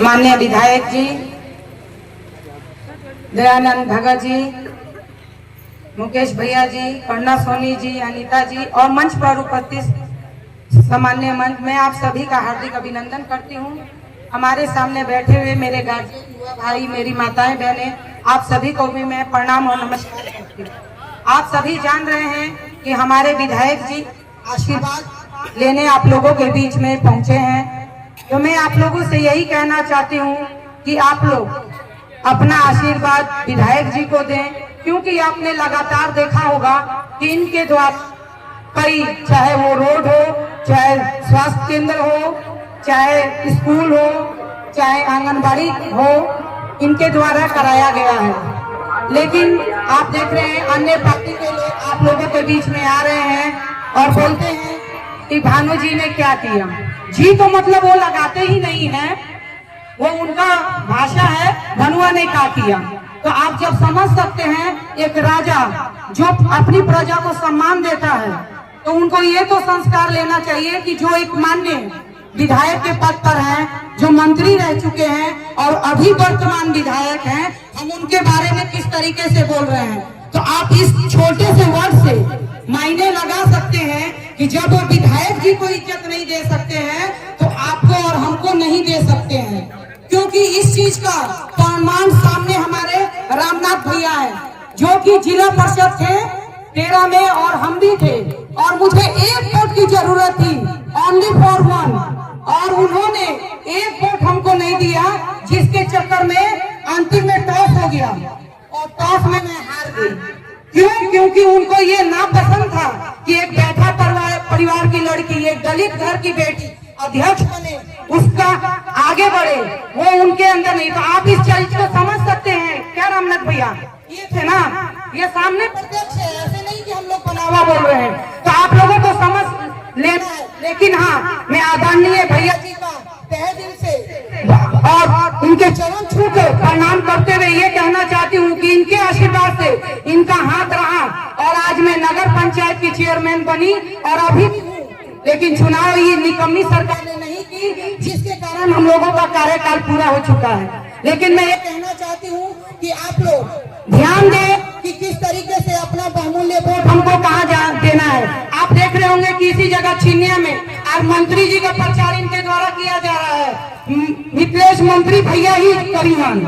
माननीय विधायक जी, दयानंद भगत जी, मुकेश भैया जी, पन्ना सोनी जी, अनीता जी और मंच पर उपस्थित सामान्य मंच में आप सभी का हार्दिक अभिनंदन करती हूँ। हमारे सामने बैठे हुए मेरे गार्जियन, युवा भाई, मेरी माताएं, बहनें, आप सभी को भी मैं प्रणाम और नमस्कार करती हूँ। आप सभी जान रहे हैं कि हमारे विधायक जी आशीर्वाद लेने आप लोगों के बीच में पहुंचे हैं, तो मैं आप लोगों से यही कहना चाहती हूँ कि आप लोग अपना आशीर्वाद विधायक जी को दें, क्योंकि आपने लगातार देखा होगा कि इनके द्वारा कई, चाहे वो रोड हो, चाहे स्वास्थ्य केंद्र हो, चाहे स्कूल हो, चाहे आंगनबाड़ी हो, इनके द्वारा कराया गया है। लेकिन आप देख रहे हैं अन्य पार्टी के लोग आप लोगों के बीच में आ रहे हैं और बोलते हैं कि भानु जी ने क्या किया। जी तो मतलब वो लगाते ही नहीं है, वो उनका भाषा है, धनुआ ने क्या किया। तो आप जब समझ सकते हैं एक राजा जो अपनी प्रजा को सम्मान देता है, तो उनको ये तो संस्कार लेना चाहिए कि जो एक मान्य विधायक के पद पर हैं, जो मंत्री रह चुके हैं और अभी वर्तमान विधायक हैं, हम उनके बारे में किस तरीके से बोल रहे हैं। तो आप इस छोटे से वर्ड से मायने लगा सकते हैं कि जब वो विधायक जी को इज्जत नहीं दे सकते हैं, तो आपको और हमको नहीं दे सकते हैं, क्योंकि इस चीज का प्रमाण सामने हमारे रामनाथ भैया है, जो कि जिला परिषद थे 13 में और हम भी थे, और मुझे एक वोट की जरूरत थी, ओनली फॉर वन, और उन्होंने एक वोट हमको नहीं दिया, जिसके चक्कर में अंतिम में टॉस हो गया और टॉस में मैं हार गई। क्यों? क्योंकि उनको ये ना पसंद था कि एक बैठा परिवार की लड़की, एक दलित घर की बेटी अध्यक्ष बने, उसका आगे बढ़े, वो उनके अंदर नहीं। तो आप इस चीज को समझ सकते हैं क्या रामनाथ भैया? ये थे ना, ये सामने प्रत्यक्ष है, ऐसे नहीं कि हम लोग बनावा बोल रहे हैं। तो आप लोगों को समझ लेना है। लेकिन हाँ, मैं आदरणीय भैया जी का तहे दिल से और उनके चरण छू कर प्रणाम करते हुए ये कहना चाहती हूँ कि इनके आशीर्वाद से इनका हाथ रहा और आज मैं नगर पंचायत की चेयरमैन बनी और अभी भी हूँ। लेकिन चुनाव ये निकम्मी सरकार ने नहीं की, जिसके कारण हम लोगों का कार्यकाल पूरा हो चुका है। लेकिन मैं ये कहना चाहती हूँ कि आप लोग ध्यान दें कि किस तरीके से अपना बहुमूल्य वोट हमको कहाँ देना है। आप देख रहे होंगे कि इसी जगह छिनिया में आज मंत्री जी का प्रचार इनके द्वारा किया जा रहा है। मिथिलेश मंत्री भैया ही करीहन,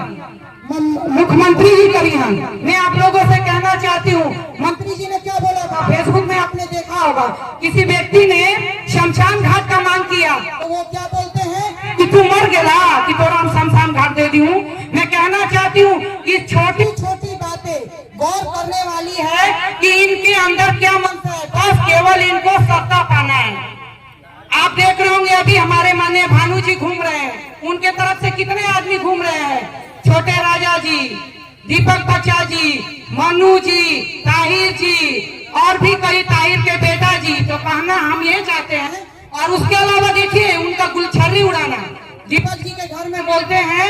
मुख्यमंत्री जी करीहन। मैं आप लोगों से कहना चाहती हूँ, मंत्री जी ने क्या बोला था फेसबुक में आपने देखा होगा, किसी व्यक्ति ने शमशान घाट का मांग किया, तो वो क्या बोलते हैं कि तू मर गया कि तोरा हम शमशान घाट दे दी हूँ। मैं कहना चाहती हूँ कि छोटी छोटी बातें गौर करने वाली है कि इनके अंदर क्या मनसा है, बस केवल इनको सत्ता पाना है। आप देख रहे होंगे अभी हमारे माननीय भानु जी घूम रहे हैं, उनके तरफ से कितने आदमी घूम रहे हैं, छोटे राजा जी, दीपक बच्चा जी, मनु जी, ताहिर जी और भी कई, ताहिर के बेटा जी। तो कहना हम ये चाहते हैं, और उसके अलावा देखिए उनका गुलछर्री उड़ाना। दीपक जी के घर में बोलते हैं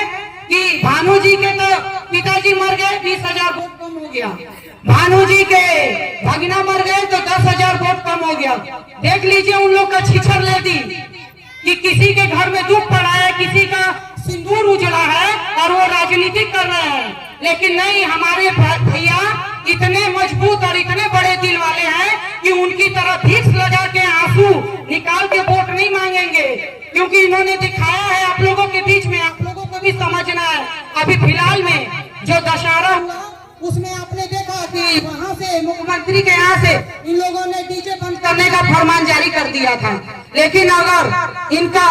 कि भानु जी के तो पिताजी मर गए, 20,000 वोट कम हो गया, भानु जी के भगना मर गए तो 10,000 वोट कम हो गया। देख लीजिए उन लोग का छिछर ले दी कि किसी के घर में दुख पड़ा है, किसी का सिंदूर उजड़ा है और वो राजनीति कर रहे हैं। लेकिन नहीं, हमारे भैया इतने मजबूत और इतने बड़े दिल वाले हैं कि उनकी तरफ भिक्स लगा के आंसू निकाल के वोट नहीं मांगेंगे, क्योंकि इन्होंने दिखाया है आप लोगों के बीच में। आप लोगों को भी समझना है, अभी फिलहाल में जो दशहरा हुआ उसमें आपने देखा कि वहां से मुख्यमंत्री के यहाँ से इन लोगों ने डीजे बंद करने का फरमान जारी कर दिया था। लेकिन अगर इनका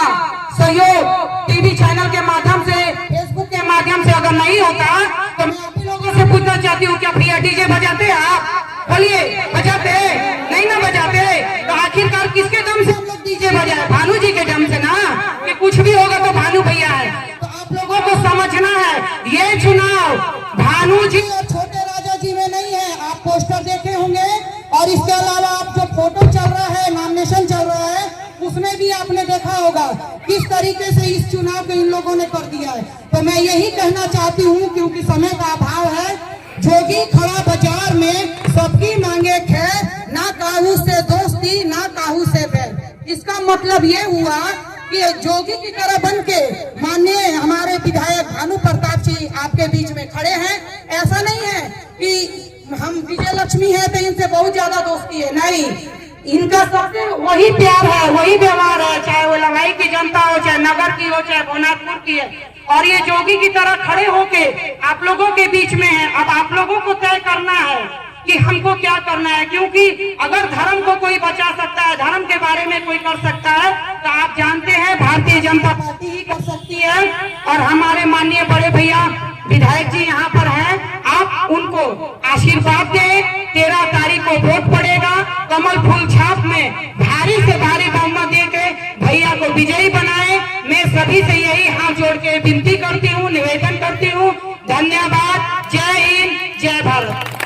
सहयोग टीवी चैनल के माध्यम से, फेसबुक के माध्यम से अगर नहीं होता, तो मैं आप लोगों से पूछना चाहती हूँ, क्या भैया डीजे बजाते हैं आप? बोलिए, बजाते नहीं ना बजाते? तो आखिरकार किसके दम से हम लोग डीजे बजाए? भानु जी के दम से ना, कि कुछ भी होगा तो भानु भैया है। तो आप लोगों को समझना है, ये चुनाव भानु जी और छोटे राजा जी में नहीं है। आप पोस्टर देखे होंगे और इसके अलावा आप जो फोटो चल रहा है, नॉमिनेशन चल रहा है, उसमें भी आपने देखा होगा किस तरीके से इस चुनाव को इन लोगों ने कर दिया है। तो मैं यही कहना चाहती हूँ, क्योंकि समय का अभाव है, जोगी खड़ा बाजार में सबकी मांगे खैर, ना काहू से दोस्ती ना काहू से बैर। इसका मतलब ये हुआ कि जोगी की तरह बन के माननीय हमारे विधायक भानु प्रताप जी आपके बीच में खड़े हैं। ऐसा नहीं है कि हम विजय लक्ष्मी है तो इनसे बहुत ज्यादा दोस्ती है, नहीं, इनका सबसे वही प्यार है, वही व्यवहार है, चाहे वो लंगाई की जनता हो, चाहे नगर की हो, चाहे भुवनाथपुर की है। और ये जोगी की तरह खड़े होके आप लोगों के बीच में है। अब आप लोगों को तय करना है कि हमको क्या करना है, क्योंकि अगर धर्म को कोई बचा सकता है, धर्म के बारे में कोई कर सकता है, तो आप जानते हैं भारतीय जनता पार्टी ही कर सकती है। और हमारे माननीय बड़े भैया विधायक जी यहाँ पर हैं, आप उनको आशीर्वाद दें। 13 तारीख को वोट पड़ेगा, कमल फूल छाप में भारी से भारी बहुमत देके भैया को विजयी बनाए। मैं सभी से यही हाथ जोड़ के विनती करती हूँ, निवेदन करती हूँ। धन्यवाद। जय हिंद, जय भारत।